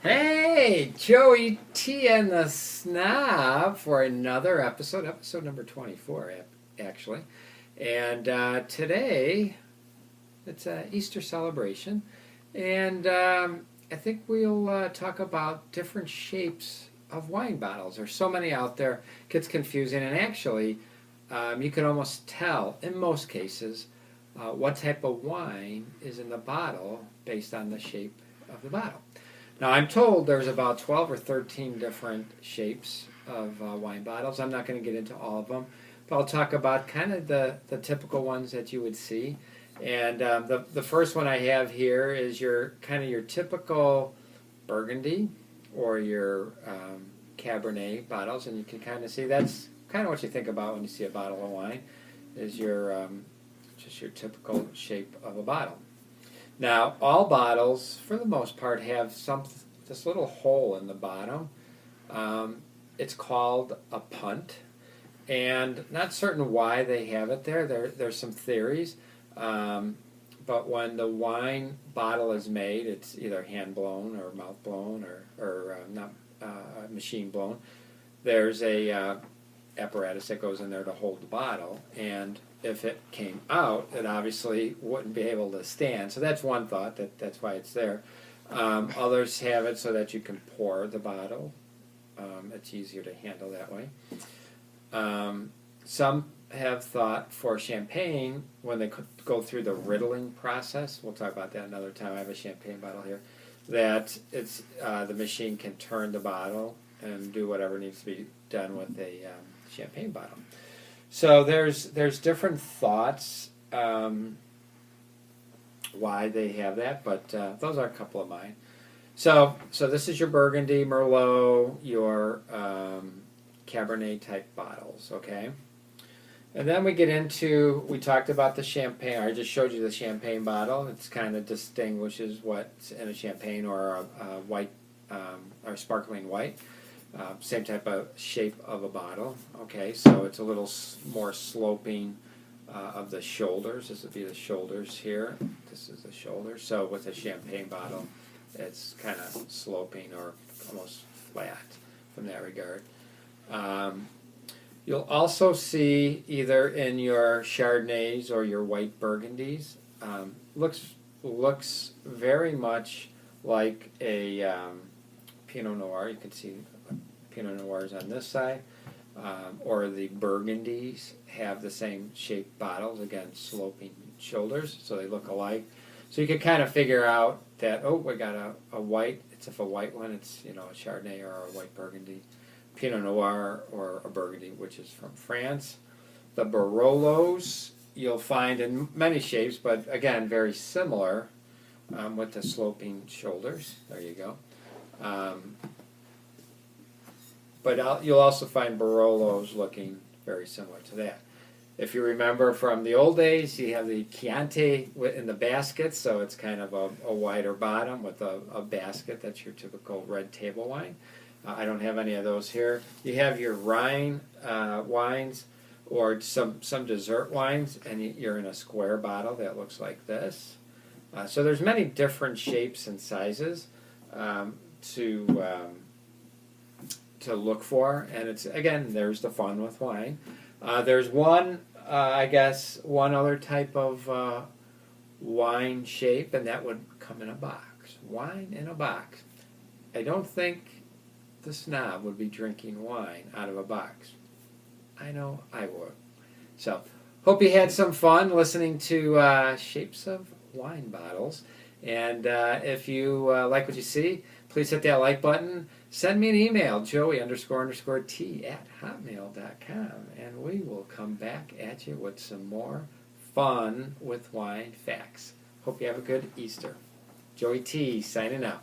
Hey, Joey T and the Snob for another episode number 24, actually. And today, it's an Easter celebration. And I think we'll talk about different shapes of wine bottles. There's so many out there, it gets confusing. And actually, you can almost tell, in most cases, what type of wine is in the bottle based on the shape of the bottle. Now, I'm told there's about 12 or 13 different shapes of wine bottles. I'm not going to get into all of them, but I'll talk about kind of the typical ones that you would see. And the first one I have here is your typical Burgundy or your Cabernet bottles, and you can kind of see that's kind of what you think about when you see a bottle of wine, is your just your typical shape of a bottle. Now, all bottles, for the most part, have this little hole in the bottom. It's called a punt, and not certain why they have it there. There's some theories, but when the wine bottle is made, it's either hand blown or mouth blown or not machine blown. There's a apparatus that goes in there to hold the bottle, and if it came out, it obviously wouldn't be able to stand. So that's one thought, that's why it's there. Others have it so that you can pour the bottle. It's easier to handle that way. Some have thought for champagne, when they go through the riddling process, we'll talk about that another time, I have a champagne bottle here, that it's the machine can turn the bottle and do whatever needs to be done with a champagne bottle. So there's different thoughts why they have that, but those are a couple of mine. So this is your Burgundy, Merlot, your Cabernet type bottles, okay? And then we get into, we talked about the champagne. I just showed you the champagne bottle. It's kind of distinguishes what's in a champagne or a white or sparkling white. Same type of shape of a bottle. Okay, so it's a little more sloping of the shoulders. This would be the shoulders here. This is the shoulder. So with a champagne bottle, it's kind of sloping or almost flat from that regard. You'll also see either in your Chardonnays or your white Burgundies, looks very much like a Pinot Noir. You can see Pinot Noirs on this side, or the Burgundies have the same shaped bottles, again sloping shoulders, so they look alike. So you can kind of figure out that, oh, we got a white, it's if a white one, it's a Chardonnay or a white Burgundy, Pinot Noir or a Burgundy, which is from France. The Barolos you'll find in many shapes, but again very similar with the sloping shoulders. There you go. But you'll also find Barolos looking very similar to that. If you remember from the old days, you have the Chianti in the basket, so it's kind of a wider bottom with a basket. That's your typical red table wine. I don't have any of those here. You have your Rhine wines or some dessert wines, and you're in a square bottle that looks like this. So there's many different shapes and sizes to look for, and it's, again, there's the fun with wine. There's one other type of wine shape, and that would come in a box. Wine in a box. I don't think the Snob would be drinking wine out of a box. I know I would. So, hope you had some fun listening to shapes of wine bottles. And if you like what you see, please hit that like button. Send me an email, joey__t@hotmail.com, and we will come back at you with some more fun with wine facts. Hope you have a good Easter. Joey T signing out.